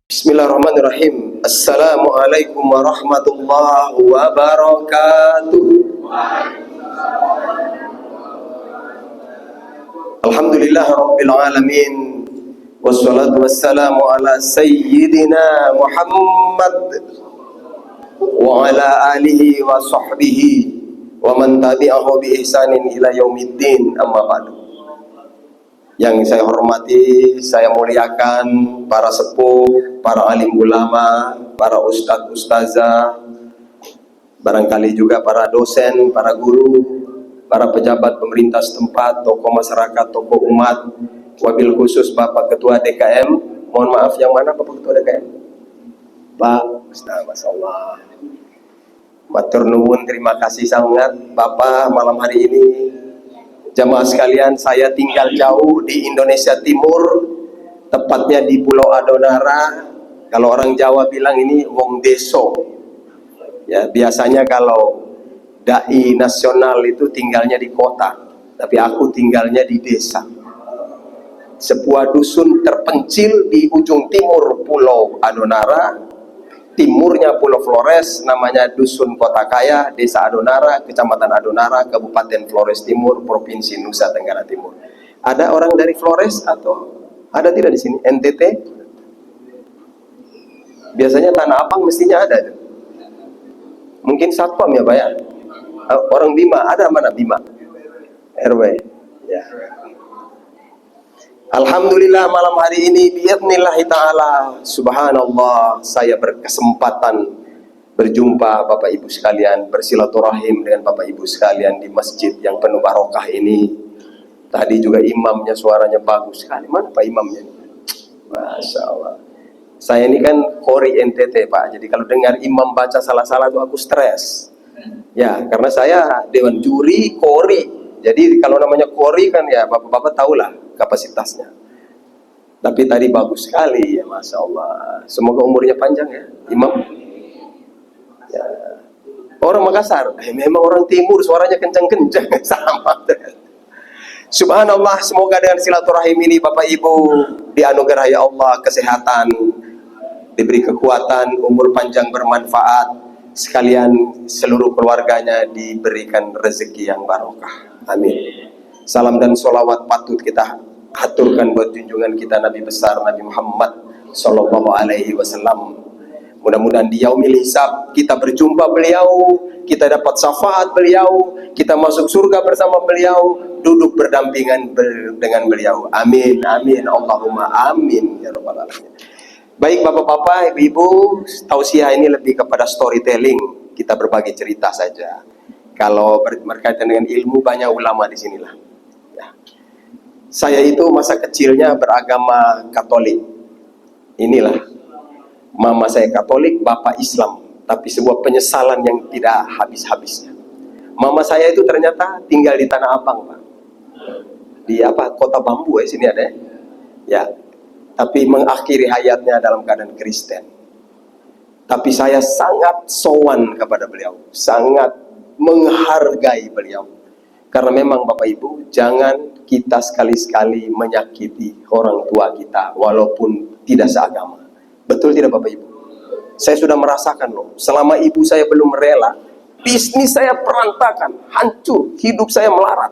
Bismillahirrahmanirrahim. Assalamualaikum warahmatullahi wabarakatuh. Alhamdulillah rabbil alamin. Wassalatu wassalamu ala sayyidina Muhammad wa ala alihi wa sahbihi wa man tabi'ahu bi ihsanin ila yaumiddin, amma ba'du. Yang saya hormati, saya muliakan para sepuh, para alim ulama, para ustadz ustazah, barangkali juga para dosen, para guru, para pejabat pemerintah setempat, tokoh masyarakat, tokoh umat, wabil khusus Bapak Ketua DKM. Mohon maaf, yang mana Bapak Ketua DKM? Pak, Masya Allah. Matur nuwun, terima kasih sangat Bapak malam hari ini. Jamaah sekalian, saya tinggal jauh di Indonesia Timur, tepatnya di Pulau Adonara. Kalau orang Jawa bilang ini wong deso. Ya, biasanya kalau dai nasional itu tinggalnya di kota, tapi aku tinggalnya di desa. Sebuah dusun terpencil di ujung timur Pulau Adonara, timurnya Pulau Flores, namanya Dusun Kota Kaya, Desa Adonara, Kecamatan Adonara, Kabupaten Flores Timur, Provinsi Nusa Tenggara Timur. Ada orang dari Flores atau ada tidak di sini? NTT? Biasanya Tanah Abang mestinya ada. Mungkin Satpam ya Pak ya? Orang Bima, ada mana Bima? RW. Ya. Alhamdulillah malam hari ini biidznillah ta'ala, subhanallah, saya berkesempatan berjumpa Bapak Ibu sekalian, bersilaturahim dengan Bapak Ibu sekalian di masjid yang penuh barokah ini. Tadi juga imamnya suaranya bagus sekali. Mana Pak imamnya? Masya Allah. Saya ini kan Kori NTT Pak, jadi kalau dengar imam baca salah-salah itu aku stres. Ya, karena saya Dewan Juri Kori. Jadi kalau namanya Kori kan ya Bapak-Bapak tahulah kapasitasnya. Tapi tadi bagus sekali ya, Masya Allah. Semoga umurnya panjang ya, Imam. Ya. Orang Makassar, memang orang Timur suaranya kencang-kencang sama. Subhanallah, semoga dengan silaturahim ini Bapak Ibu dianugerahi Allah kesehatan, diberi kekuatan, umur panjang bermanfaat, sekalian seluruh keluarganya diberikan rezeki yang barokah. Amin. Salam dan sholawat patut kita haturkan buat junjungan kita Nabi besar Nabi Muhammad Sallallahu Alaihi Wasallam. Mudah-mudahan di yaumil hisab kita berjumpa beliau, kita dapat syafaat beliau, kita masuk surga bersama beliau, duduk berdampingan dengan beliau. Amin, amin, Allahumma amin ya rabbal alamin. Baik bapak-bapak, ibu-ibu, tausiah ini lebih kepada storytelling, kita berbagi cerita saja. Kalau berkaitan dengan ilmu, banyak ulama di sinilah. Ya. Saya itu masa kecilnya beragama Katolik. Inilah, mama saya Katolik, bapak Islam. Tapi sebuah penyesalan yang tidak habis-habisnya. Mama saya itu ternyata tinggal di Tanah Abang, Pak. Di Kota Bambu ya, sini ada ya. Ya. Tapi mengakhiri hayatnya dalam keadaan Kristen. Tapi saya sangat sowan kepada beliau, sangat menghargai beliau. Karena memang Bapak Ibu, jangan kita sekali-sekali menyakiti orang tua kita walaupun tidak seagama. Betul tidak Bapak Ibu? Saya sudah merasakan loh, selama ibu saya belum rela, bisnis saya perantakan, hancur, hidup saya melarat.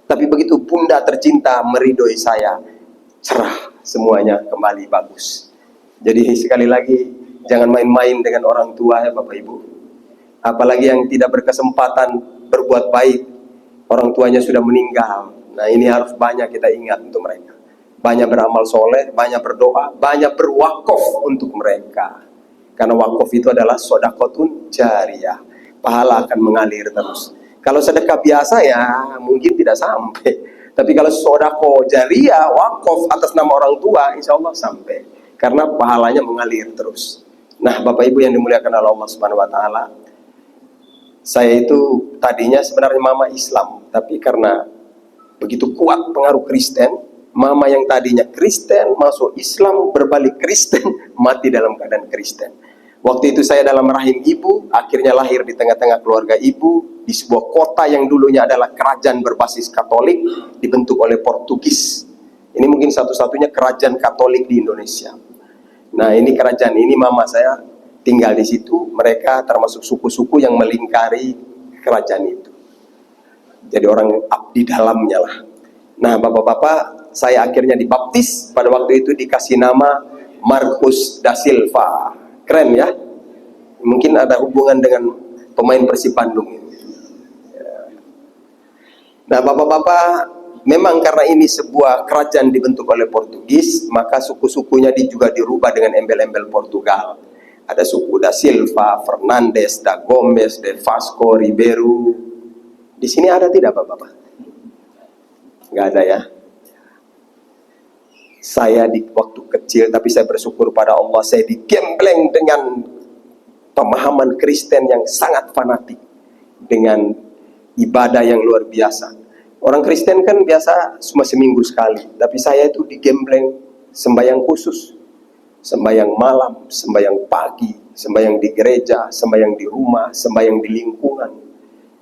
Tapi begitu bunda tercinta meridoi saya, cerah, semuanya kembali bagus. Jadi sekali lagi, jangan main-main dengan orang tua ya Bapak Ibu. Apalagi yang tidak berkesempatan berbuat baik, orang tuanya sudah meninggal. Nah ini harus banyak kita ingat untuk mereka. Banyak beramal soleh, banyak berdoa, banyak berwakaf untuk mereka. Karena wakaf itu adalah sodakotun jariyah. Pahala akan mengalir terus. Kalau sedekah biasa ya mungkin tidak sampai. Tapi kalau sodako jariyah, wakaf atas nama orang tua, insya Allah sampai. Karena pahalanya mengalir terus. Nah Bapak Ibu yang dimuliakan oleh Allah Subhanahu Wa Taala, saya itu tadinya sebenarnya mama Islam, tapi karena begitu kuat pengaruh Kristen, mama yang tadinya Kristen masuk Islam berbalik Kristen, mati dalam keadaan Kristen. Waktu itu saya dalam rahim ibu, akhirnya lahir di tengah-tengah keluarga ibu, di sebuah kota yang dulunya adalah kerajaan berbasis Katolik, dibentuk oleh Portugis. Ini mungkin satu-satunya kerajaan Katolik di Indonesia. Nah, ini kerajaan ini mama saya tinggal di situ, mereka termasuk suku-suku yang melingkari kerajaan itu. Jadi orang abdi dalamnya lah. Nah, bapak-bapak, saya akhirnya dibaptis, pada waktu itu dikasih nama Marcus da Silva. Keren ya, mungkin ada hubungan dengan pemain Persib Bandung ini. Nah, bapak-bapak, memang karena ini sebuah kerajaan dibentuk oleh Portugis, maka suku-sukunya juga dirubah dengan embel-embel Portugal. Ada suku da Silva, Fernandes, da Gomes, de Vasco, Ribeiro. Di sini ada tidak bapak-bapak? Nggak ada ya. Saya di waktu kecil, tapi saya bersyukur pada Allah, saya digembleng dengan pemahaman Kristen yang sangat fanatik, dengan ibadah yang luar biasa. Orang Kristen kan biasa cuma seminggu sekali, tapi saya itu digembleng sembahyang khusus, sembahyang malam, sembahyang pagi, sembahyang di gereja, sembahyang di rumah, sembahyang di lingkungan.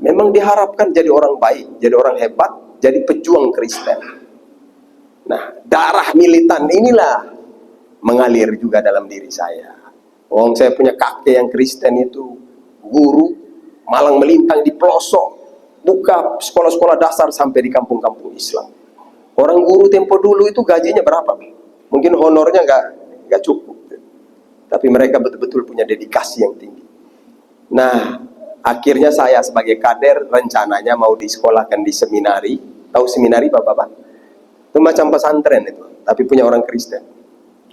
Memang diharapkan jadi orang baik, jadi orang hebat, jadi pejuang Kristen. Nah, darah militan inilah mengalir juga dalam diri saya. Saya punya kakek yang Kristen itu, guru, malang melintang di pelosok, buka sekolah-sekolah dasar sampai di kampung-kampung Islam. Orang guru tempo dulu itu gajinya berapa? Mungkin honornya nggak cukup. Tapi mereka betul-betul punya dedikasi yang tinggi. Nah, akhirnya saya sebagai kader rencananya mau disekolahkan di seminari. Tahu seminari bapak-bapak? Itu macam pesantren itu, tapi punya orang Kristen.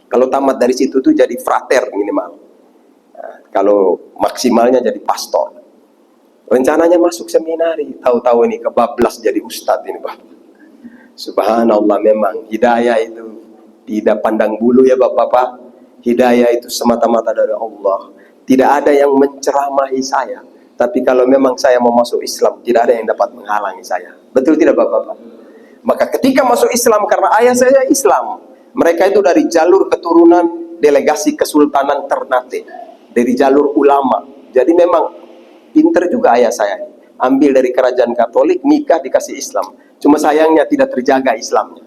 Kalau tamat dari situ tuh jadi frater minimal. Nah, kalau maksimalnya jadi pastor. Rencananya masuk seminari, tahu-tahu ini kebablas jadi ustadz ini Bapak. Subhanallah, memang hidayah itu tidak pandang bulu ya Bapak-bapak. Hidayah itu semata-mata dari Allah. Tidak ada yang menceramahi saya. Tapi kalau memang saya mau masuk Islam, tidak ada yang dapat menghalangi saya. Betul tidak Bapak-bapak? Maka ketika masuk Islam, karena ayah saya Islam, mereka itu dari jalur keturunan delegasi Kesultanan Ternate, dari jalur ulama. Jadi memang pinter juga ayah saya. Ambil dari kerajaan Katolik, nikah dikasih Islam. Cuma sayangnya tidak terjaga Islamnya.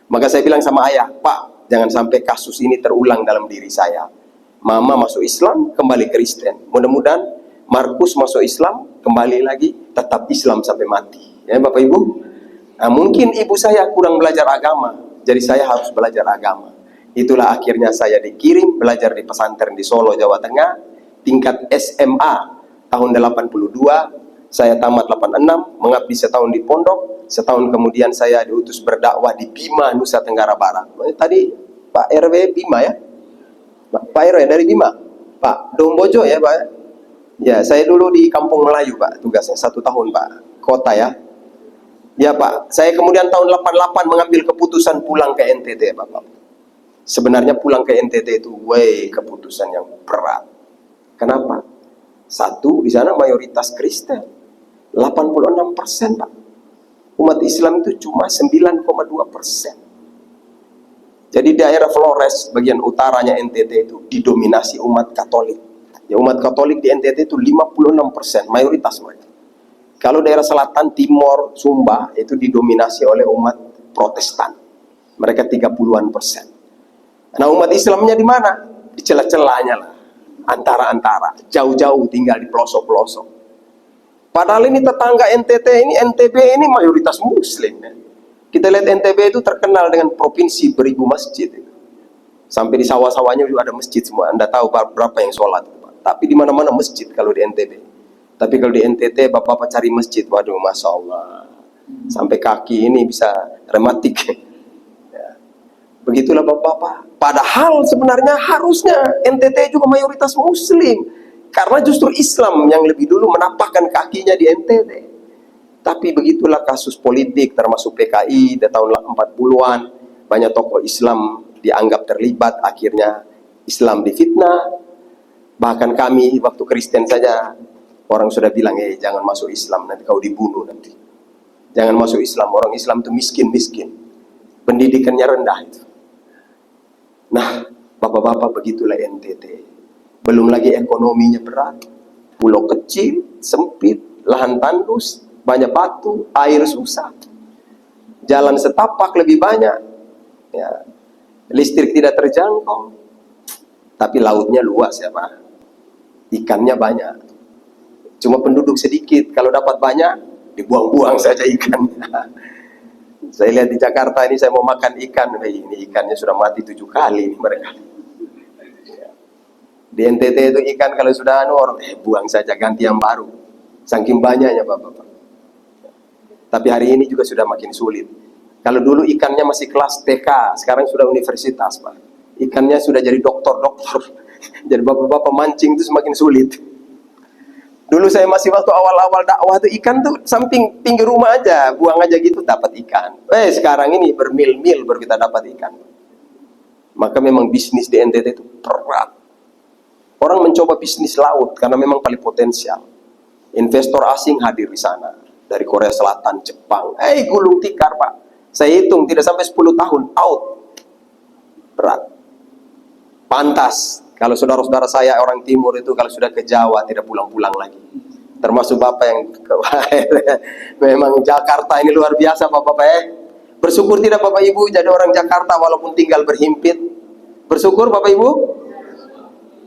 Maka saya bilang sama ayah, Pak, jangan sampai kasus ini terulang dalam diri saya. Mama masuk Islam, kembali Kristen. Mudah-mudahan Markus masuk Islam, kembali lagi, tetap Islam sampai mati. Ya Bapak Ibu? Nah, mungkin ibu saya kurang belajar agama, jadi saya harus belajar agama. Itulah akhirnya saya dikirim belajar di pesantren di Solo, Jawa Tengah, tingkat SMA tahun 82, saya tamat 86, mengabdi setahun di pondok, setahun kemudian saya diutus berdakwah di Bima, Nusa Tenggara Barat. Tadi Pak RW Bima ya? Pak RW dari Bima? Pak Dombojo ya Pak? Ya, saya dulu di Kampung Melayu Pak, tugasnya 1 tahun Pak, kota ya. Ya Pak, saya kemudian tahun 88 mengambil keputusan pulang ke NTT Bapak. Sebenarnya pulang ke NTT itu keputusan yang berat. Kenapa? Satu, di sana mayoritas Kristen. 86% Pak. Umat Islam itu cuma 9,2%. Jadi daerah Flores, bagian utaranya NTT itu didominasi umat Katolik. Ya, umat Katolik di NTT itu 56%, mayoritas mereka. Kalau daerah selatan, Timor, Sumba, itu didominasi oleh umat Protestan. Mereka 30-an%. Nah, umat Islamnya di mana? Di celah-celahnya lah. Antara-antara. Jauh-jauh tinggal di pelosok-pelosok. Padahal ini tetangga NTB ini mayoritas Muslim. Ya. Kita lihat NTB itu terkenal dengan provinsi beribu masjid. Sampai di sawah-sawahnya juga ada masjid semua. Anda tahu berapa yang sholat. Tapi di mana-mana masjid kalau di NTB. Tapi kalau di NTT bapak-bapak cari masjid, waduh Masya Allah, sampai kaki ini bisa rematik. Ya. Begitulah bapak-bapak. Padahal sebenarnya harusnya NTT juga mayoritas Muslim, karena justru Islam yang lebih dulu menapakkan kakinya di NTT. Tapi begitulah kasus politik, termasuk PKI di tahun 40-an, banyak tokoh Islam dianggap terlibat, akhirnya Islam difitnah. Bahkan kami waktu Kristen saja, orang sudah bilang, jangan masuk Islam, nanti kau dibunuh nanti. Jangan masuk Islam, orang Islam itu miskin-miskin. Pendidikannya rendah itu. Nah, bapak-bapak begitulah NTT. Belum lagi ekonominya berat. Pulau kecil, sempit, lahan tandus, banyak batu, air susah. Jalan setapak lebih banyak. Ya. Listrik tidak terjangkau. Tapi lautnya luas ya Pak. Ikannya banyak. Cuma penduduk sedikit. Kalau dapat banyak, dibuang-buang saja ikannya. Saya lihat di Jakarta ini, saya mau makan ikan. Ini ikannya sudah mati 7 kali ini mereka. Di NTT itu ikan kalau sudah orang buang saja, ganti yang baru. Saking banyaknya Bapak-bapak. Tapi hari ini juga sudah makin sulit. Kalau dulu ikannya masih kelas TK, sekarang sudah universitas Pak. Ikannya sudah jadi doktor-doktor. Jadi Bapak-bapak mancing itu semakin sulit. Dulu saya masih waktu awal-awal dakwah itu ikan tuh samping pinggir rumah aja, buang aja gitu dapat ikan. Sekarang ini bermil-mil baru kita dapat ikan. Maka memang bisnis di NTT itu berat. Orang mencoba bisnis laut karena memang paling potensial. Investor asing hadir di sana. Dari Korea Selatan, Jepang. Gulung tikar Pak. Saya hitung tidak sampai 10 tahun. Out. Berat. Pantas. Kalau saudara-saudara saya orang timur itu kalau sudah ke Jawa tidak pulang-pulang lagi. Termasuk Bapak yang memang Jakarta ini luar biasa Bapak-bapak ya. Bersyukur tidak Bapak Ibu jadi orang Jakarta walaupun tinggal berhimpit. Bersyukur Bapak Ibu?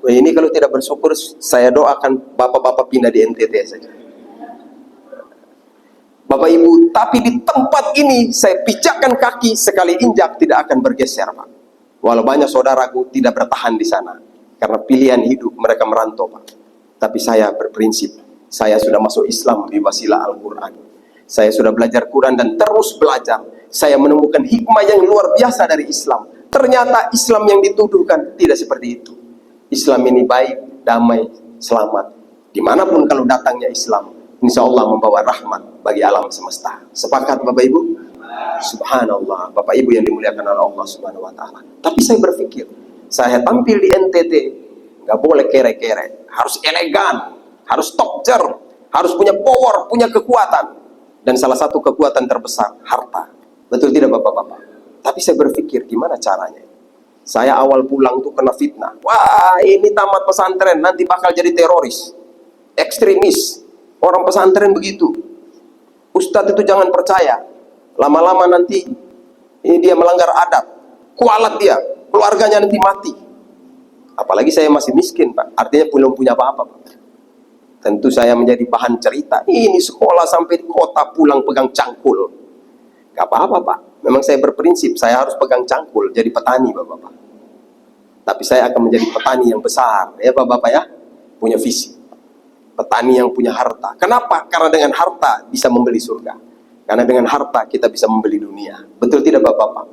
Ini kalau tidak bersyukur, saya doakan bapak-bapak pindah di NTT saja. Bapak Ibu, tapi di tempat ini saya pijakkan kaki sekali injak tidak akan bergeser Pak. Walau banyak saudaraku tidak bertahan di sana karena pilihan hidup mereka merantau Pak. Tapi saya berprinsip, saya sudah masuk Islam di wasilah Al-Quran. Saya sudah belajar Quran dan terus belajar. Saya menemukan hikmah yang luar biasa dari Islam. Ternyata Islam yang dituduhkan tidak seperti itu. Islam ini baik, damai, selamat. Dimanapun kalau datangnya Islam, insya Allah membawa rahmat bagi alam semesta. Sepakat Bapak Ibu? Subhanallah, Bapak Ibu yang dimuliakan oleh Allah Subhanahu Wa Taala. Tapi saya berpikir, saya tampil di NTT, nggak boleh kere-kere, harus elegan, harus top tier, harus punya power, punya kekuatan. Dan salah satu kekuatan terbesar, harta. Betul tidak Bapak-bapak? Tapi saya berpikir, gimana caranya? Saya awal pulang tuh kena fitnah. Wah, ini tamat pesantren, nanti bakal jadi teroris, ekstremis. Orang pesantren begitu. Ustadz itu jangan percaya. Lama-lama nanti ini dia melanggar adat. Kualat dia, keluarganya nanti mati. Apalagi saya masih miskin Pak, artinya belum punya apa-apa Pak. Tentu saya menjadi bahan cerita. Ini sekolah sampai di kota pulang pegang cangkul. Gak apa-apa Pak. Memang saya berprinsip, saya harus pegang cangkul, jadi petani Bapak-bapak. Tapi saya akan menjadi petani yang besar, ya Bapak-bapak ya, punya visi. Petani yang punya harta. Kenapa? Karena dengan harta bisa membeli surga. Karena dengan harta kita bisa membeli dunia. Betul tidak Bapak-bapak?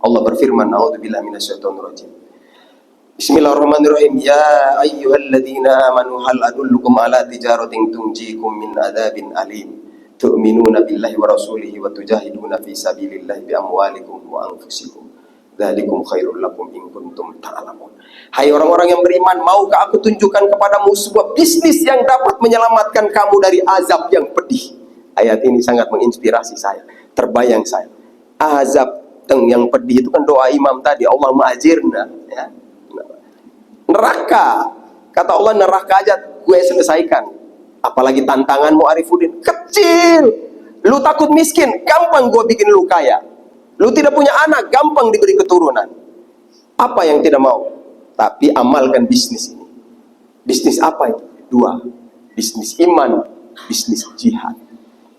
Allah berfirman, A'udzubillahi minasyaitonirrajim. Bismillahirrahmanirrahim. Ya ayyuhalladzina amanu hal adullukum ala tijaratin tunjikum min adzabin alim. Tu'minuna billahi wa rasulihi wa tujahiduna fi sabilillahi bi amwalikum wa anfusikum. Dzalikum khairul lakum in kuntum ta'lamun. Hai orang-orang yang beriman, maukah aku tunjukkan kepadamu sebuah bisnis yang dapat menyelamatkan kamu dari azab yang pedih? Ayat ini sangat menginspirasi saya. Terbayang saya. Azab yang pedih itu kan doa imam tadi, Allahumma ajirna, ya. Neraka. Kata Allah, neraka aja gue selesaikan. Apalagi tantanganmu Arifuddin, kecil. Lu takut miskin, gampang gua bikin lu kaya. Lu tidak punya anak, gampang diberi keturunan. Apa yang tidak mau? Tapi amalkan bisnis ini. Bisnis apa itu? Dua. Bisnis iman, bisnis jihad.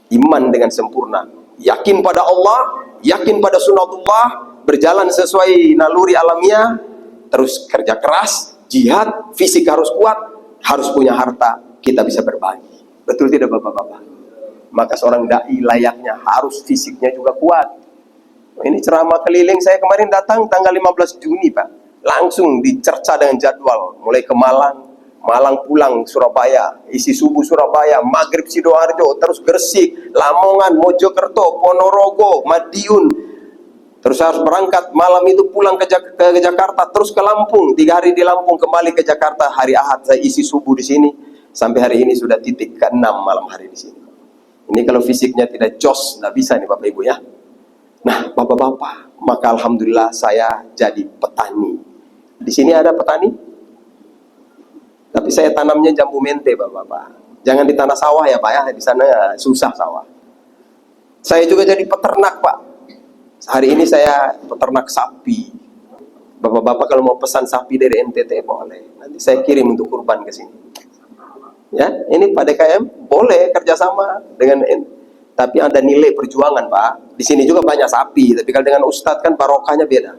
Iman dengan sempurna. Yakin pada Allah, yakin pada sunatullah, berjalan sesuai naluri alamiah, terus kerja keras, jihad, fisik harus kuat, harus punya harta. Kita bisa berbagi. Betul tidak Bapak-bapak? Maka seorang da'i layaknya harus fisiknya juga kuat. Ini ceramah keliling saya kemarin datang tanggal 15 Juni Pak. Langsung dicerca dengan jadwal. Mulai ke Malang, Malang pulang Surabaya, isi subuh Surabaya, maghrib Sidoarjo, terus Gresik, Lamongan, Mojokerto, Ponorogo, Madiun. Terus harus berangkat malam itu pulang ke Jakarta, terus ke Lampung. 3 hari di Lampung, kembali ke Jakarta. Hari Ahad saya isi subuh di sini. Sampai hari ini sudah titik ke-6 malam hari di sini. Ini kalau fisiknya tidak jos, nggak bisa nih Bapak Ibu ya. Nah, Bapak-bapak, maka alhamdulillah saya jadi petani. Di sini ada petani? Tapi saya tanamnya jambu mente, Bapak-bapak. Jangan di tanah sawah ya Pak ya, di sana susah sawah. Saya juga jadi peternak Pak. Hari ini saya peternak sapi. Bapak-bapak kalau mau pesan sapi dari NTT boleh. Nanti saya kirim untuk kurban ke sini. Ya, ini Pak DKM boleh kerjasama dengan tapi ada nilai perjuangan Pak. Di sini juga banyak sapi, tapi kalau dengan Ustadz kan barokahnya beda.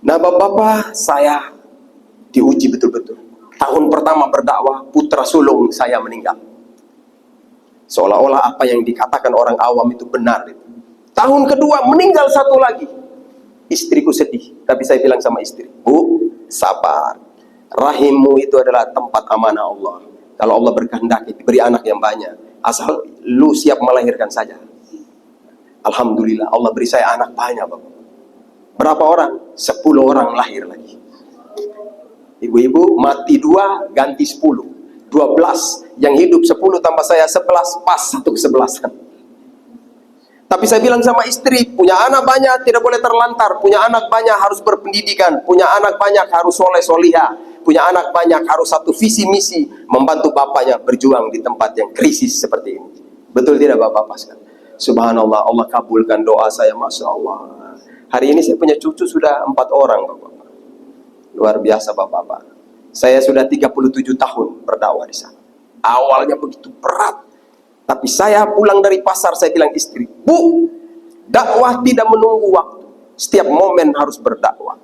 Nah Bapak-bapak, saya diuji betul-betul. Tahun pertama berdakwah, putra sulung saya meninggal. Seolah-olah apa yang dikatakan orang awam itu benar. Tahun kedua meninggal satu lagi. Istriku sedih, tapi saya bilang sama istri, Bu, sabar. Rahimmu itu adalah tempat amanah Allah. Kalau Allah berkehendak beri anak yang banyak, asal lu siap melahirkan saja. Alhamdulillah Allah beri saya anak banyak Bapak. Berapa orang? 10 orang lahir lagi. Ibu-ibu mati 2 ganti 10, 12. Yang hidup 10 tambah saya 11, pas 1/11. Tapi saya bilang sama istri, punya anak banyak tidak boleh terlantar, punya anak banyak harus berpendidikan, punya anak banyak harus soleh solihah, punya anak banyak harus satu visi misi membantu bapaknya berjuang di tempat yang krisis seperti ini. Betul tidak Bapak-bapak sekalian? Subhanallah, Allah kabulkan doa saya, Masya Allah. Hari ini saya punya cucu sudah 4 orang Bapak-bapak. Luar biasa Bapak-bapak. Saya sudah 37 tahun berdakwah di sana. Awalnya begitu berat. Tapi saya pulang dari pasar, saya bilang istri, Bu, dakwah tidak menunggu waktu. Setiap momen harus berdakwah.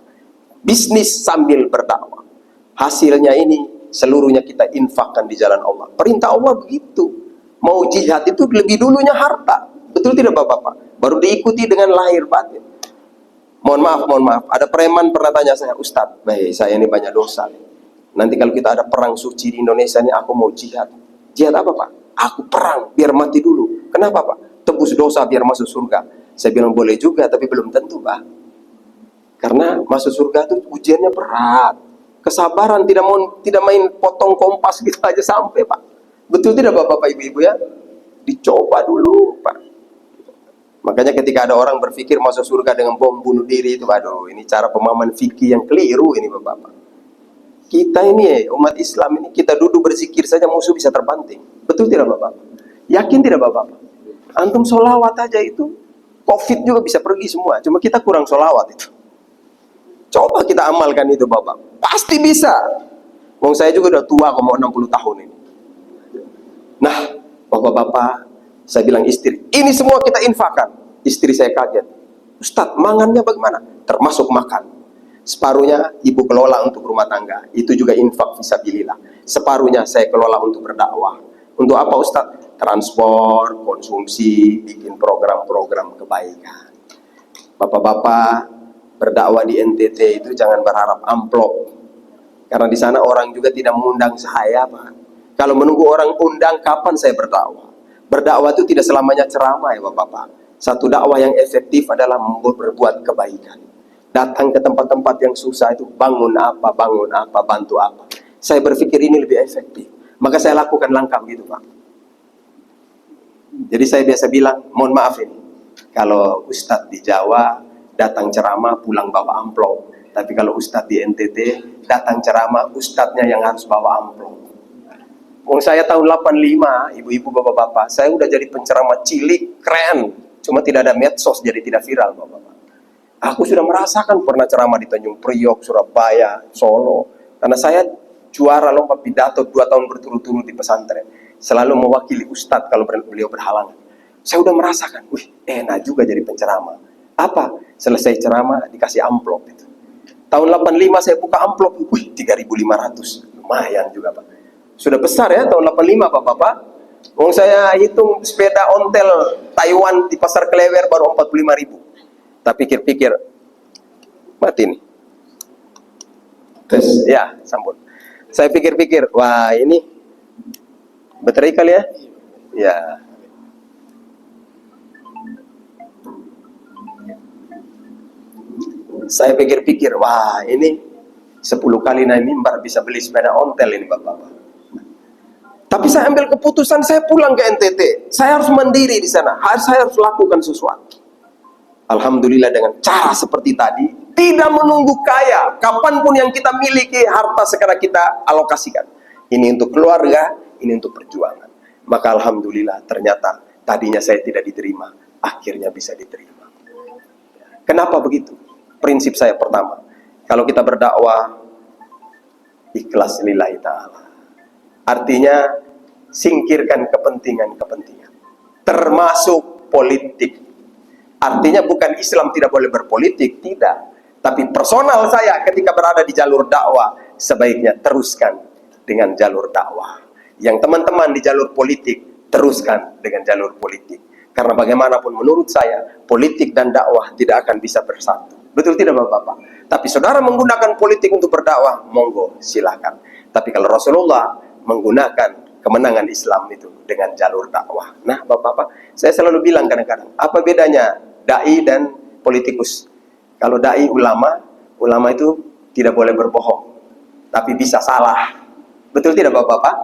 Bisnis sambil berdakwah. Hasilnya ini seluruhnya kita infakkan di jalan Allah. Perintah Allah begitu. Mau jihad itu lebih dulunya harta. Betul tidak Bapak-bapak? Baru diikuti dengan lahir batin. Mohon maaf. Ada preman pernah tanya saya, Ustadz, baik saya ini banyak dosa. Nanti kalau kita ada perang suci di Indonesia ini, aku mau jihad. Jihad apa Pak? Aku perang, biar mati dulu. Kenapa Pak? Tebus dosa biar masuk surga. Saya bilang boleh juga, tapi belum tentu Pak. Karena masuk surga itu ujiannya berat. Kesabaran, tidak main potong kompas gitu aja sampai Pak. Betul tidak Bapak-bapak Ibu-ibu ya? Dicoba dulu Pak. Makanya ketika ada orang berpikir masuk surga dengan bom bunuh diri itu, aduh ini cara pemahaman fikih yang keliru ini Bapak-bapak. Kita ini umat Islam ini, kita duduk berzikir saja musuh bisa terbanting. Betul tidak Bapak-bapak? Yakin tidak Bapak-bapak? Antum sholawat aja itu, COVID juga bisa pergi semua. Cuma kita kurang sholawat itu. Coba kita amalkan itu Bapak. Pasti bisa. Wong saya juga udah tua, mau 60 tahun ini. Nah, Bapak-bapak, saya bilang istri, ini semua kita infakkan. Istri saya kaget. Ustadz, mangannya bagaimana? Termasuk makan. Separuhnya ibu kelola untuk rumah tangga. Itu juga infak fisabilillah. Separuhnya saya kelola untuk berdakwah. Untuk apa Ustadz? Transport, konsumsi, bikin program-program kebaikan. Bapak-bapak, berdakwah di NTT itu jangan berharap amplop. Karena di sana orang juga tidak mengundang saya, Pak. Kalau menunggu orang undang, kapan saya berdakwah? Berdakwah itu tidak selamanya ceramah ya Bapak-bapak. Satu dakwah yang efektif adalah berbuat kebaikan. Datang ke tempat-tempat yang susah itu, bangun apa, bantu apa. Saya berpikir ini lebih efektif. Maka saya lakukan langkah begitu Pak. Jadi saya biasa bilang, mohon maaf ini. Kalau Ustadz di Jawa, datang ceramah, pulang bawa amplop. Tapi kalau Ustadz di NTT, datang ceramah, Ustadznya yang harus bawa amplop. Saya tahun 85, ibu-ibu bapak-bapak, saya udah jadi penceramah cilik, keren. Cuma tidak ada medsos, jadi tidak viral bapak-bapak. Aku sudah merasakan pernah ceramah di Tanjung Priok, Surabaya, Solo. Karena saya juara lomba pidato 2 tahun berturut-turut di pesantren. Selalu mewakili Ustadz kalau beliau berhalangan. Saya udah merasakan, enak juga jadi penceramah. Apa? Selesai ceramah dikasih amplop itu. Tahun 85 saya buka amplop, 3.500. Lumayan juga Pak. Sudah besar ya tahun 85 Bapak-bapak. Saya hitung sepeda ontel Taiwan di Pasar Klewer baru 45.000. Tak pikir-pikir, mati nih. Terus ya, sambut. Saya pikir-pikir, wah ini baterai kali ya? Ya. Saya pikir-pikir, wah ini 10 kali naik mimbar bisa beli sepeda ontel ini Bapak-bapak. Tapi saya ambil keputusan, saya pulang ke NTT. Saya harus mandiri di sana. Saya harus lakukan sesuatu. Alhamdulillah dengan cara seperti tadi, Tidak menunggu kaya, kapanpun yang kita miliki harta sekarang kita alokasikan. Ini untuk keluarga, ini untuk perjuangan. Maka alhamdulillah ternyata tadinya saya tidak diterima, akhirnya bisa diterima. Kenapa begitu? Prinsip saya pertama, kalau kita berdakwah ikhlas lillahi ta'ala. Artinya singkirkan kepentingan-kepentingan, termasuk politik. Artinya bukan Islam tidak boleh berpolitik, tidak. Tapi personal saya ketika berada di jalur dakwah, sebaiknya teruskan dengan jalur dakwah. Yang teman-teman di jalur politik, teruskan dengan jalur politik. Karena bagaimanapun menurut saya, politik dan dakwah tidak akan bisa bersatu. Betul tidak Bapak-Bapak? Tapi saudara menggunakan politik untuk berdakwah, monggo silakan. Tapi kalau Rasulullah menggunakan kemenangan Islam itu dengan jalur dakwah. Nah Bapak-Bapak, saya selalu bilang kadang-kadang, apa bedanya dai dan politikus? Kalau dai ulama itu tidak boleh berbohong, tapi bisa salah. Betul tidak Bapak-Bapak?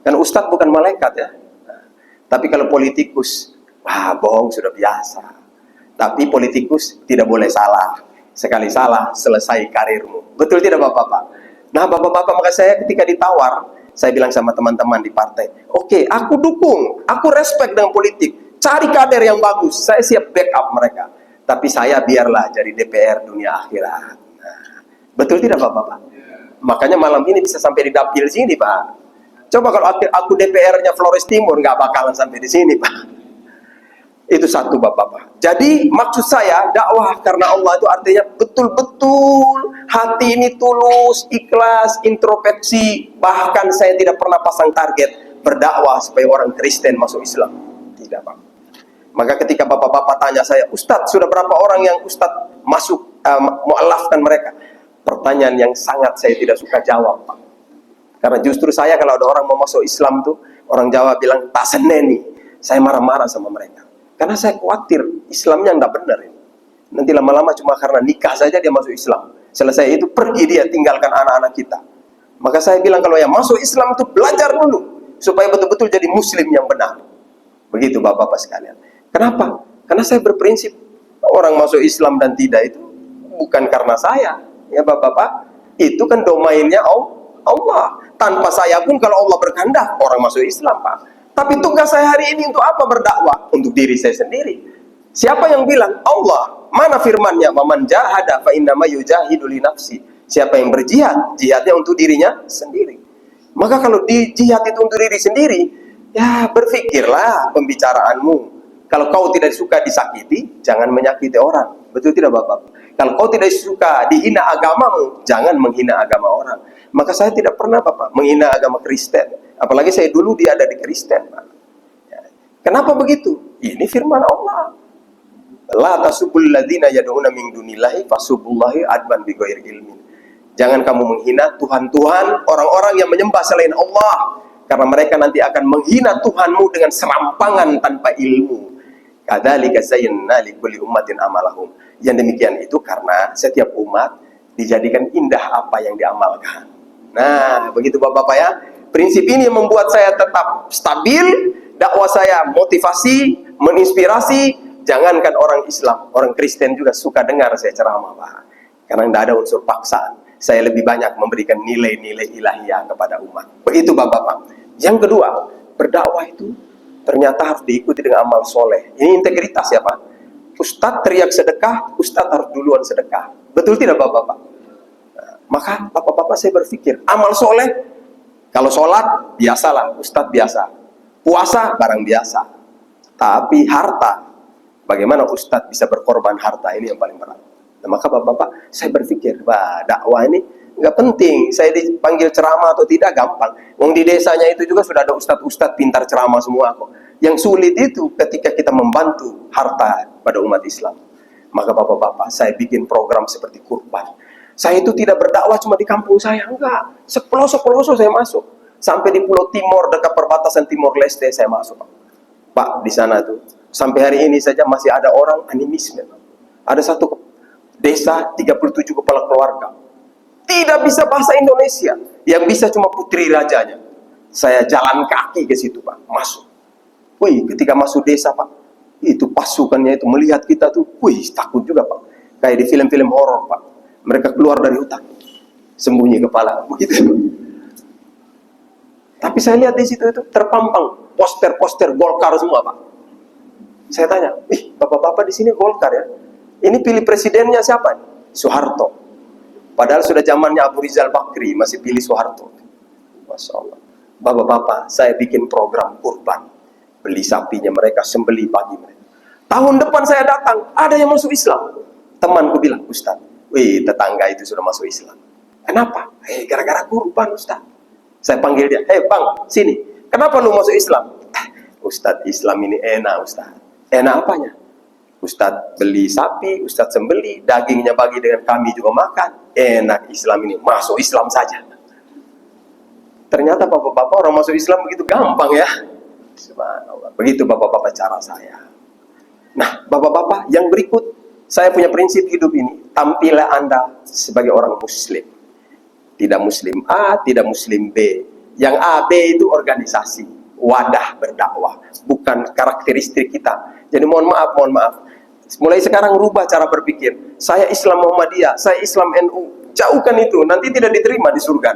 Kan ustadz bukan malaikat ya. Tapi kalau politikus, wah bohong sudah biasa. Tapi politikus tidak boleh salah. Sekali salah, selesai karirmu. Betul tidak Bapak-Bapak? Nah Bapak-Bapak, maka saya ketika ditawar, saya bilang sama teman-teman di partai, oke, aku dukung, aku respect dengan politik. Cari kader yang bagus, saya siap backup mereka. Tapi saya biarlah jadi DPR dunia akhirat. Nah, betul tidak Bapak-Bapak? Makanya malam ini bisa sampai di dapil sini Pak. Coba kalau aku DPR-nya Flores Timur, nggak bakalan sampai di sini Pak. Itu satu Bapak-Bapak. Jadi maksud saya dakwah karena Allah itu artinya betul-betul hati ini tulus, ikhlas, introspeksi. Bahkan saya tidak pernah pasang target berdakwah supaya orang Kristen masuk Islam. Tidak Pak. Maka ketika Bapak-Bapak tanya saya, Ustadz sudah berapa orang yang Ustadz masuk mu'alafkan mereka? Pertanyaan yang sangat saya tidak suka jawab Pak. Karena justru saya kalau ada orang mau masuk Islam tuh, orang Jawa bilang tak seneni. Saya marah-marah sama mereka. Karena saya khawatir Islamnya nggak benar ini. Nanti lama-lama cuma karena nikah saja dia masuk Islam. Selesai itu pergi dia tinggalkan anak-anak kita. Maka saya bilang kalau yang masuk Islam itu belajar dulu supaya betul-betul jadi Muslim yang benar. Begitu Bapak-Bapak sekalian. Kenapa? Karena saya berprinsip orang masuk Islam dan tidak itu bukan karena saya. Ya Bapak-Bapak, itu kan domainnya Allah. Tanpa saya pun kalau Allah berkehendak orang masuk Islam Pak. Tapi tugas saya hari ini untuk apa berdakwah? Untuk diri saya sendiri. Siapa yang bilang? Allah. Mana firmannya? Waman jahada fa innama yujahidu li nafsi. Siapa yang berjihad? Jihadnya untuk dirinya sendiri. Maka kalau di jihad itu untuk diri sendiri, ya berpikirlah pembicaraanmu. Kalau kau tidak suka disakiti, jangan menyakiti orang. Betul tidak Bapak? Kalau kau tidak suka dihina agamamu, jangan menghina agama orang. Maka saya tidak pernah Bapak menghina agama Kristen. Apalagi saya dulu dia ada di Kristen Pak. Ya. Kenapa begitu? Ini firman Allah. La tasubul ladzina yad'una min dunillahi fasubullahi adban bighairi ilmin. Jangan kamu menghina Tuhan-Tuhan orang-orang yang menyembah selain Allah, karena mereka nanti akan menghina Tuhanmu dengan serampangan tanpa ilmu. Kadzalika zayyana likulli ummatin amalahum. Yang demikian itu karena setiap umat dijadikan indah apa yang diamalkan. Nah, begitu Bapak-Bapak ya. Prinsip ini membuat saya tetap stabil, dakwah saya motivasi, menginspirasi. Jangankan orang Islam, orang Kristen juga suka dengar saya ceramah Pak. Karena tidak ada unsur paksaan. Saya lebih banyak memberikan nilai-nilai ilahiyah kepada umat. Begitu Bapak-Bapak. Yang kedua, berdakwah itu ternyata harus diikuti dengan amal soleh. Ini integritas ya Pak. Ustadz teriak sedekah, Ustadz harus duluan sedekah. Betul tidak Bapak-Bapak? Nah, maka Bapak-Bapak saya berpikir, amal soleh, kalau sholat, biasalah, Ustadz biasa. Puasa, barang biasa. Tapi harta, bagaimana Ustadz bisa berkorban harta, ini yang paling berat. Nah, maka Bapak-Bapak, saya berpikir, wah dakwah ini nggak penting. Saya dipanggil ceramah atau tidak, gampang. Wong di desanya itu juga sudah ada ustadz-ustadz pintar ceramah semua kok. Yang sulit itu ketika kita membantu harta pada umat Islam. Maka Bapak-Bapak, saya bikin program seperti kurban. Saya itu tidak berdakwah cuma di kampung saya, enggak. Sepelosok-pelosok saya masuk. Sampai di Pulau Timor, dekat perbatasan Timor Leste saya masuk. Pak, di sana tuh. Sampai hari ini saja masih ada orang animisme. Ada satu desa, 37 kepala keluarga. Tidak bisa bahasa Indonesia. Yang bisa cuma putri rajanya. Saya jalan kaki ke situ Pak, masuk. Wih, ketika masuk desa Pak, itu pasukannya itu melihat kita tuh, wih takut juga Pak. Kayak di film-film horor Pak. Mereka keluar dari hutan, sembunyi kepala, begitu. Tapi saya lihat di situ itu terpampang poster-poster Golkar semua, Pak. Saya tanya, bapak-bapak di sini Golkar ya? Ini pilih presidennya siapa? Soeharto. Padahal sudah zamannya Abu Rizal Bakri, masih pilih Soeharto. Masya Allah. Bapak-bapak, saya bikin program kurban. Beli sapinya mereka, sembeli pagi mereka. Tahun depan saya datang, ada yang masuk Islam. Temanku bilang, Ustaz, tetangga itu sudah masuk Islam. Kenapa? Gara-gara kurban, Ustaz. Saya panggil dia, bang, sini. Kenapa lu masuk Islam? Ustaz, Islam ini enak, Ustaz. Enak apanya? Ustaz beli sapi, Ustaz sembeli, dagingnya bagi dengan kami juga makan. Enak Islam ini, masuk Islam saja. Ternyata bapak-bapak orang masuk Islam begitu gampang ya. Subhanallah. Begitu bapak-bapak cara saya. Nah, bapak-bapak yang berikut, saya punya prinsip hidup ini. Tampillah Anda sebagai orang Muslim. Tidak Muslim A, tidak Muslim B. Yang A, B itu organisasi, wadah berdakwah, bukan karakteristik kita. Jadi mohon maaf. Mulai sekarang rubah cara berpikir. Saya Islam Muhammadiyah, saya Islam NU. Jauhkan itu, nanti tidak diterima di surga.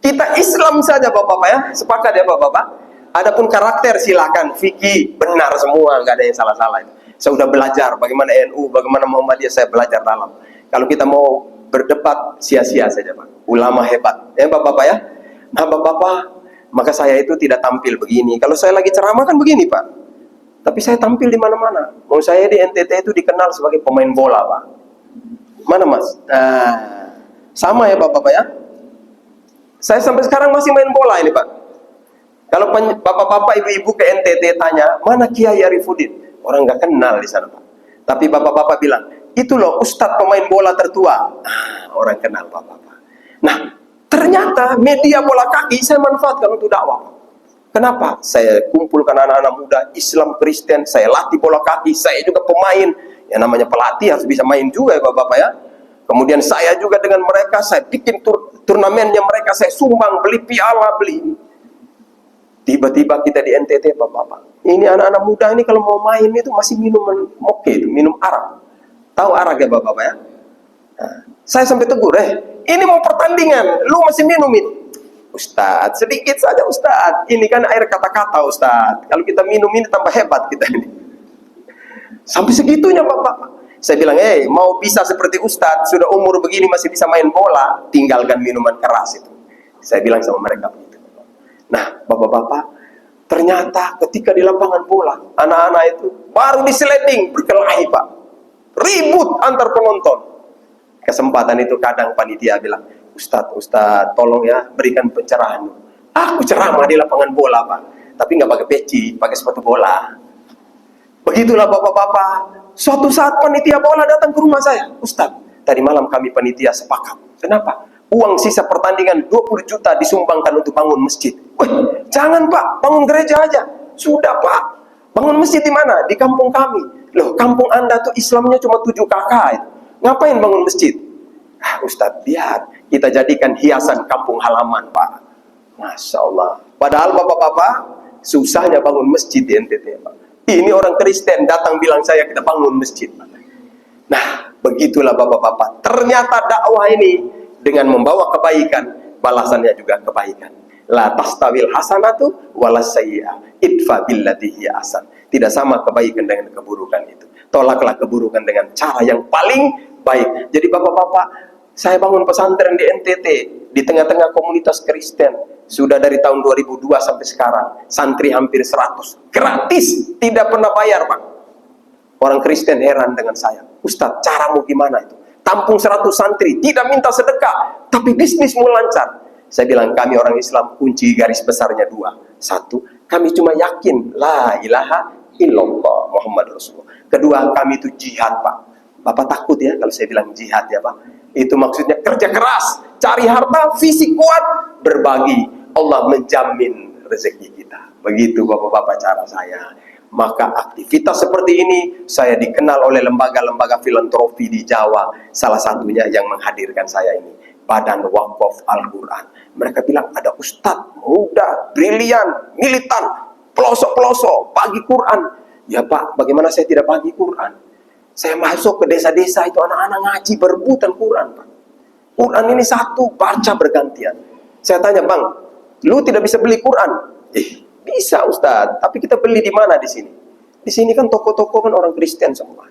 Kita Islam saja bapak-bapak ya, sepakat ya bapak-bapak. Adapun karakter silakan, fikih benar semua, nggak ada yang salah-salah. Saya sudah belajar bagaimana NU, bagaimana Muhammadiyah, saya belajar dalam. Kalau kita mau berdebat sia-sia saja Pak. Ulama hebat. Ya bapak-bapak ya. Nah bapak-bapak, maka saya itu tidak tampil begini. Kalau saya lagi ceramah kan begini Pak. Tapi saya tampil di mana-mana. Mau saya di NTT itu dikenal sebagai pemain bola Pak. Mana Mas? Sama ya bapak-bapak ya. Saya sampai sekarang masih main bola ini Pak. Kalau bapak-bapak ibu-ibu ke NTT tanya, mana Kiai Arifuddin? Orang nggak kenal di sana Pak. Tapi bapak-bapak bilang, itu loh Ustadz pemain bola tertua. Orang kenal bapak-bapak. Nah, ternyata media bola kaki saya manfaatkan untuk dakwah. Kenapa? Saya kumpulkan anak-anak muda Islam Kristen, saya latih bola kaki, saya juga pemain. Yang namanya pelatih harus bisa main juga ya bapak-bapak ya. Kemudian saya juga dengan mereka, saya bikin turnamennya mereka, saya sumbang, beli piala, beli. Tiba-tiba kita di NTT bapak-bapak. Ini anak-anak muda ini kalau mau main itu masih minuman moke itu, minum arak. Tahu arak ya bapak-bapak ya? Nah, saya sampai tegur, ini mau pertandingan, lu masih minum ini. Ustadz, sedikit saja Ustadz. Ini kan air kata-kata Ustadz. Kalau kita minum ini tambah hebat kita ini. Sampai segitunya bapak-bapak. Saya bilang, mau bisa seperti Ustadz, sudah umur begini masih bisa main bola, tinggalkan minuman keras itu. Saya bilang sama mereka begitu. Nah, bapak-bapak, ternyata ketika di lapangan bola, anak-anak itu baru di sliding, berkelahi Pak. Ribut antar penonton. Kesempatan itu kadang panitia bilang, Ustadz, tolong ya berikan pencerahan. Aku ceramah di lapangan bola Pak, tapi nggak pakai peci, pakai sepatu bola. Begitulah bapak-bapak. Suatu saat panitia bola datang ke rumah saya. Ustadz, tadi malam kami panitia sepakat. Kenapa? Uang sisa pertandingan 20 juta disumbangkan untuk bangun masjid. Jangan Pak, bangun gereja aja. Sudah Pak, bangun masjid di mana? Di kampung kami. Loh, kampung Anda tuh Islamnya cuma 7 kakak. Ngapain bangun masjid? Ustadz, biar kita jadikan hiasan kampung halaman Pak. Masya Allah. Padahal bapak-bapak, susahnya bangun masjid di NTT Pak. Ini orang Kristen datang bilang saya kita bangun masjid. Nah, begitulah bapak-bapak. Ternyata dakwah ini dengan membawa kebaikan, balasannya juga kebaikan. La tastawil hasanatu walas sayyi'ah idfa billati hiya ahsan. Tidak sama kebaikan dengan keburukan itu. Tolaklah keburukan dengan cara yang paling baik. Jadi bapak-bapak, saya bangun pesantren di NTT di tengah-tengah komunitas Kristen. Sudah dari tahun 2002 sampai sekarang, santri hampir 100. Gratis, tidak pernah bayar Pak. Orang Kristen heran dengan saya. Ustadz, caramu gimana itu? Tampung 100 santri, tidak minta sedekah, tapi bisnismu lancar. Saya bilang, kami orang Islam, kunci garis besarnya 2. 1, kami cuma yakin, la ilaha illallah Muhammad Rasulullah. Kedua, kami itu jihad Pak. Bapak takut ya kalau saya bilang jihad ya Pak. Itu maksudnya kerja keras, cari harta, fisik kuat, berbagi. Allah menjamin rezeki kita. Begitu bapak-bapak cara saya. Maka aktivitas seperti ini saya dikenal oleh lembaga-lembaga filantropi di Jawa. Salah satunya yang menghadirkan saya ini, Badan Wakaf Al-Quran. Mereka bilang ada ustadz muda, brilian, militan, pelosok-pelosok, pagi Quran. Ya Pak, bagaimana saya tidak pagi Quran? Saya masuk ke desa-desa itu anak-anak ngaji berebutan Quran, Pak. Quran ini satu, baca bergantian. Saya tanya, Bang, lu tidak bisa beli Quran? Bisa Ustaz, tapi kita beli di mana di sini? Di sini kan toko-toko kan orang Kristen semua.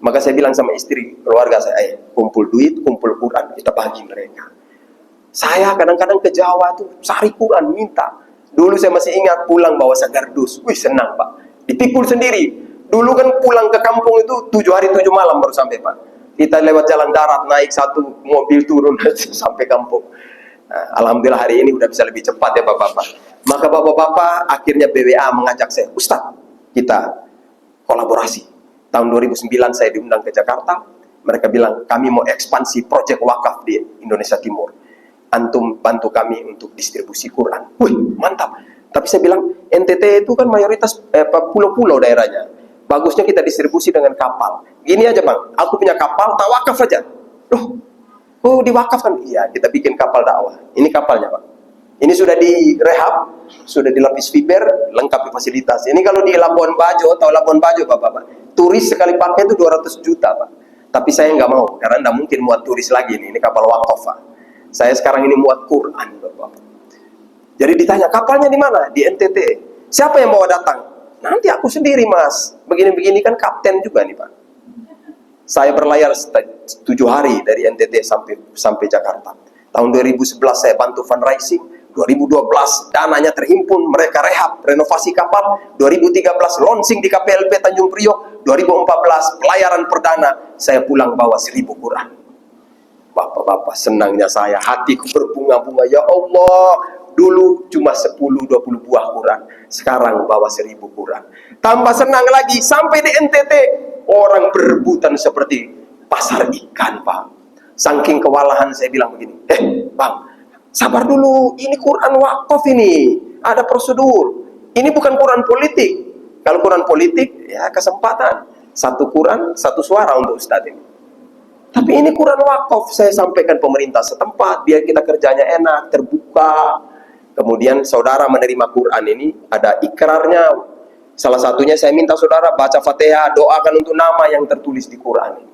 Maka saya bilang sama istri, keluarga saya, kumpul duit, kumpul Quran, kita bagi mereka. Saya kadang-kadang ke Jawa tuh cari Quran, minta. Dulu saya masih ingat pulang bawa sagardus. Wih, senang, Pak. Dipikul sendiri. Dulu kan pulang ke kampung itu 7 hari 7 malam baru sampai, Pak. Kita lewat jalan darat, naik satu mobil turun sampai kampung. Nah, alhamdulillah hari ini udah bisa lebih cepat ya Bapak-Bapak. Maka Bapak-Bapak akhirnya BWA mengajak saya, Ustaz, kita kolaborasi. Tahun 2009 saya diundang ke Jakarta. Mereka bilang, kami mau ekspansi proyek wakaf di Indonesia Timur. Antum bantu kami untuk distribusi Quran. Wih, mantap. Tapi saya bilang, NTT itu kan mayoritas pulau-pulau daerahnya. Bagusnya kita distribusi dengan kapal. Gini aja Bang, aku punya kapal, tak wakaf aja. Oh diwakafkan? Iya, kita bikin kapal dakwah. Ini kapalnya Pak. Ini sudah direhab, sudah dilapis fiber, lengkapi fasilitas. Ini kalau di Labuan Bajo, atau Labuan Bajo Bapak-Bapak, turis sekali pakai itu 200 juta Pak. Tapi saya nggak mau, karena nggak mungkin muat turis lagi ini kapal wakaf Pak. Saya sekarang ini muat Quran Bapak. Jadi ditanya, kapalnya di mana? Di NTT. Siapa yang bawa datang? Nanti aku sendiri Mas. Begini-begini kan kapten juga nih Pak. Saya berlayar 7 hari dari NTT sampai Jakarta. Tahun 2011 saya bantu fundraising. 2012 dananya terhimpun, mereka rehab, renovasi kapal. 2013 launching di KPLP Tanjung Priok. 2014 pelayaran perdana. Saya pulang bawa 1000 Quran. Bapak-bapak, senangnya saya, hatiku berbunga-bunga. Ya Allah, dulu cuma 10-20 buah Quran, sekarang bawa 1000 Quran. Tambah senang lagi, sampai di NTT orang berebutan seperti pasar ikan Pak. Saking kewalahan saya bilang begini, Bang, sabar dulu, ini Quran wakaf ini, ada prosedur. Ini bukan Quran politik. Kalau Quran politik, ya kesempatan. Satu Quran, satu suara untuk Ustadz ini. Tapi ini Quran wakaf, saya sampaikan pemerintah setempat, biar kita kerjanya enak, terbuka. Kemudian saudara menerima Quran ini, ada ikrarnya. Salah satunya saya minta saudara baca Fatihah, doakan untuk nama yang tertulis di Quran ini.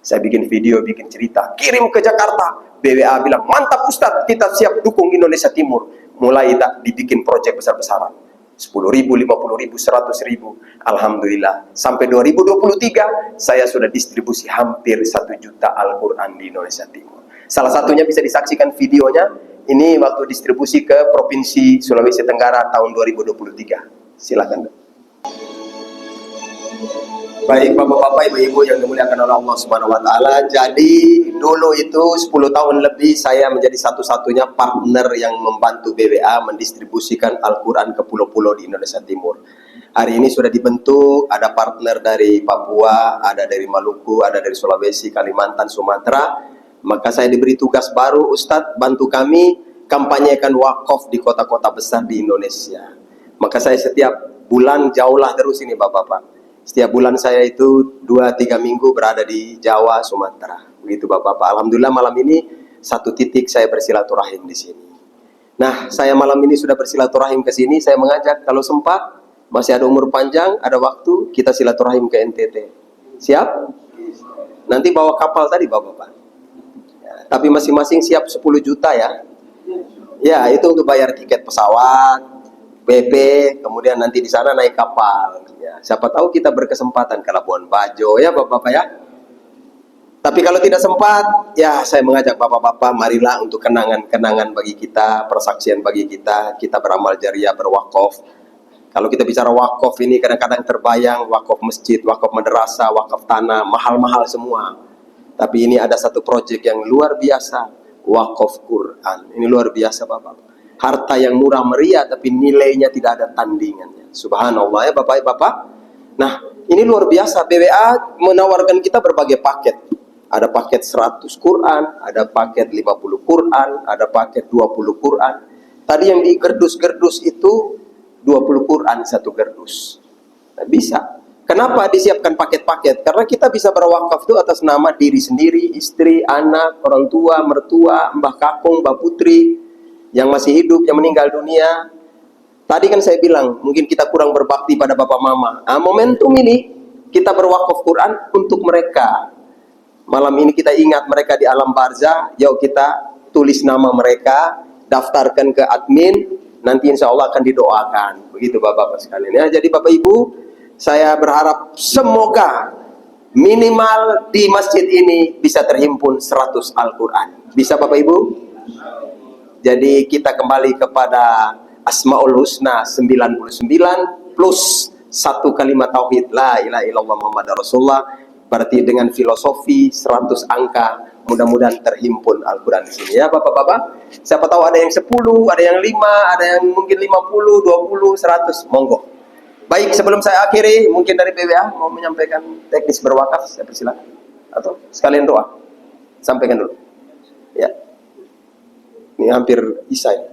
Saya bikin video, bikin cerita, kirim ke Jakarta. BWA bilang, mantap Ustadz, kita siap dukung Indonesia Timur. Mulai dibikin proyek besar-besaran. 10.000, 50.000, 100.000. Alhamdulillah. Sampai 2023, saya sudah distribusi hampir 1 juta Al-Quran di Indonesia Timur. Salah satunya bisa disaksikan videonya. Ini waktu distribusi ke Provinsi Sulawesi Tenggara tahun 2023. Silakan. Baik Bapak-bapak, Ibu-ibu yang dimuliakan oleh Allah Subhanahu wa taala. Jadi dulu itu 10 tahun lebih saya menjadi satu-satunya partner yang membantu BWA mendistribusikan Al-Qur'an ke pulau-pulau di Indonesia Timur. Hari ini sudah dibentuk, ada partner dari Papua, ada dari Maluku, ada dari Sulawesi, Kalimantan, Sumatera. Maka saya diberi tugas baru, Ustadz, bantu kami kampanyekan wakaf di kota-kota besar di Indonesia. Maka saya setiap bulan jauhlah terus ini Bapak-bapak. Setiap bulan saya itu 2-3 minggu berada di Jawa, Sumatera. Begitu Bapak-bapak. Alhamdulillah malam ini satu titik saya bersilaturahim di sini. Nah, saya malam ini sudah bersilaturahim ke sini. Saya mengajak kalau sempat, masih ada umur panjang, ada waktu, kita silaturahim ke NTT. Siap? Nanti bawa kapal tadi Bapak-bapak. Ya, tapi masing-masing siap 10 juta ya. Ya, itu untuk bayar tiket pesawat, PP, kemudian nanti di sana naik kapal. Ya, siapa tahu kita berkesempatan ke Labuan Bajo ya Bapak-bapak ya. Tapi kalau tidak sempat, ya saya mengajak Bapak-bapak, marilah untuk kenangan-kenangan bagi kita, persaksian bagi kita beramal jariah, berwakaf. Kalau kita bicara wakaf ini kadang-kadang terbayang wakaf masjid, wakaf madrasah, wakaf tanah, mahal-mahal semua. Tapi ini ada satu proyek yang luar biasa, wakaf Quran. Ini luar biasa Bapak. Harta yang murah meriah tapi nilainya tidak ada tandingannya. Subhanallah ya Bapak-bapak. Nah, ini luar biasa. BWA menawarkan kita berbagai paket. Ada paket 100 Quran, ada paket 50 Quran, ada paket 20 Quran. Tadi yang di gerdus-gerdus itu 20 Quran satu gerdus. Nah, bisa. Kenapa disiapkan paket-paket? Karena kita bisa berwakaf itu atas nama diri sendiri, istri, anak, orang tua, mertua, mbah kakung, mbah putri, yang masih hidup, yang meninggal dunia. Tadi kan saya bilang, mungkin kita kurang berbakti pada bapak mama. Momentum ini, Kita berwakaf Quran untuk mereka. Malam ini kita ingat mereka di alam barzah. Yuk kita tulis nama mereka, daftarkan ke admin, nanti insya Allah akan didoakan. Begitu Bapak-Bapak sekalian ya. Jadi Bapak Ibu, saya berharap semoga minimal di masjid ini bisa terhimpun 100 Al-Quran. Bisa Bapak Ibu? Jadi kita kembali kepada Asmaul Husna 99 plus satu kalimat tauhid la ilaha illallah Muhammad Rasulullah. Berarti dengan filosofi 100 angka, mudah-mudahan terhimpun Al-Quran di sini ya Bapak-Bapak. Siapa tahu ada yang 10, ada yang 5, ada yang mungkin 50, 20, 100, monggo. Baik, sebelum saya akhiri, mungkin dari PWA mau menyampaikan teknis berwakaf, saya persilakan. Atau sekalian doa, sampaikan dulu. Ya, ini hampir isya.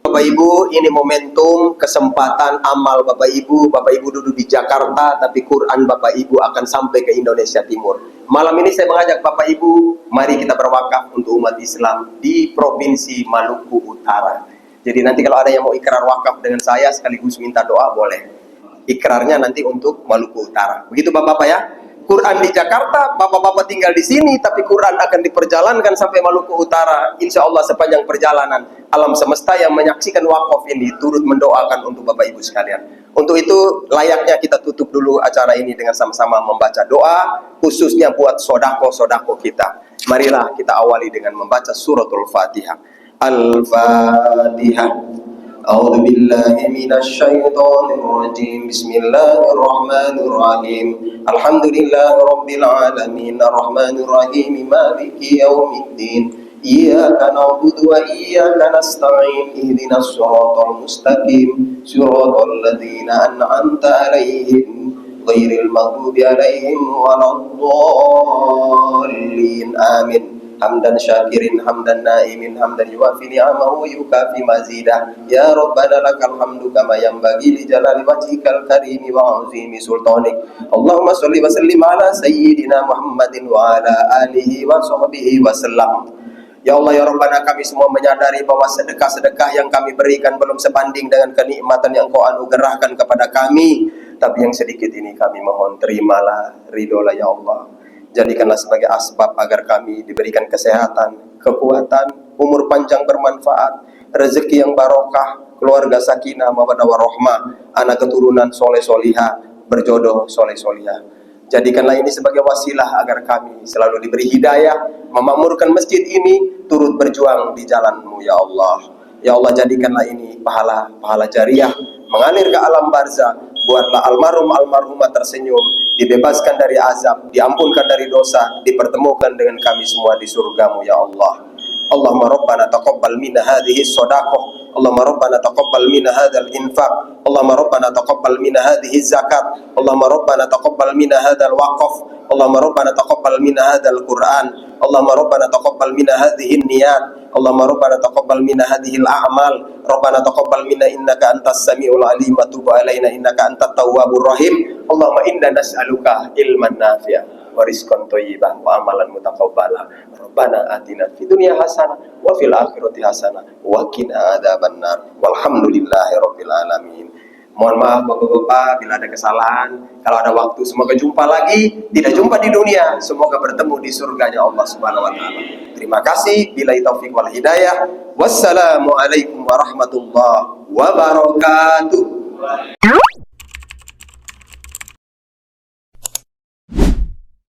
Bapak Ibu, ini momentum kesempatan amal Bapak Ibu. Bapak Ibu duduk di Jakarta, tapi Quran Bapak Ibu akan sampai ke Indonesia Timur. Malam ini saya mengajak Bapak Ibu, mari kita berwakaf untuk umat Islam di Provinsi Maluku Utara. Jadi nanti kalau ada yang mau ikrar wakaf dengan saya, sekaligus minta doa, boleh. Ikrarnya nanti untuk Maluku Utara. Begitu Bapak-Bapak ya. Quran di Jakarta, Bapak-Bapak tinggal di sini, tapi Quran akan diperjalankan sampai Maluku Utara. Insya Allah sepanjang perjalanan, alam semesta yang menyaksikan wakaf ini turut mendoakan untuk Bapak Ibu sekalian. Untuk itu layaknya kita tutup dulu acara ini dengan sama-sama membaca doa, khususnya buat sodako-sodako kita. Marilah kita awali dengan membaca suratul Fatihah. Al-Fatihah. أعوذ بالله من الشيطان الرجيم بسم الله الرحمن الرحيم الحمد لله رب العالمين الرحمن الرحيم مالك يوم الدين إياك نعبد وإياك نستعين اهدنا الصراط المستقيم صراط الذين أنعمت عليهم غير المغضوب عليهم ولا الضالين آمين hamdan syakirin hamdan naimin hamdan yuwafi ni'amahu wa yukafi mazidah ya rabbana lakal hamdu kama yanbaghi li jalali wajhikal karimi wa azimi sultanik Allahumma sholli wa sallim ala sayyidina Muhammadin wa ala alihi wa sahbihi wa sallam. Ya Allah ya Rabbana, kami semua menyadari bahwa sedekah-sedekah yang kami berikan belum sebanding dengan kenikmatan yang Kau anugerahkan kepada kami, tapi yang sedikit ini kami mohon terimalah, ridholah ya Allah. Jadikanlah sebagai asbab agar kami diberikan kesehatan, kekuatan, umur panjang bermanfaat, rezeki yang barokah, keluarga sakinah, mawaddah warahmah, anak keturunan soleh solihah, berjodoh soleh solihah. Jadikanlah ini sebagai wasilah agar kami selalu diberi hidayah, memakmurkan masjid ini, turut berjuang di jalan-Mu ya Allah. Ya Allah, jadikanlah ini pahala jariah, mengalir ke alam barzah. Buatlah almarhumah tersenyum, dibebaskan dari azab, diampunkan dari dosa, dipertemukan dengan kami semua di surga-Mu ya Allah. Allahumma rabbana taqabbal minna hadhihi shadaqah, Allahumma rabbana taqabbal minna hadzal infaq, Allahumma rabbana taqabbal minna hadhihi zakat, Allahumma rabbana taqabbal minna hadzal waqf, Allahumma rabbana taqabbal minna hadzal Qur'an, Allahumma rabbana taqabbal minna hadhihi niyat, Allahumma rabbana taqabbal minna hadhihi al-a'mal, Rabbana taqabbal minna innaka antas samiul alim wa tub alaina innaka antat tawwabur rahim. Allahumma inna nas'aluka ilman nafi'a wa rizqan thayyiban wa amalan mutaqabbala. Rabbana atina fid dunya hasanah wa fil akhirati hasanah wa qina adzabannar. Walhamdulillahi rabbil alamin. Mohon maaf Bapak-bapak bila ada kesalahan. Kalau ada waktu semoga jumpa lagi. Tidak jumpa di dunia, semoga bertemu di surganya Allah Subhanahu wa taala. Terima kasih. Billahi taufik wal hidayah. Wassalamualaikum warahmatullahi wabarakatuh.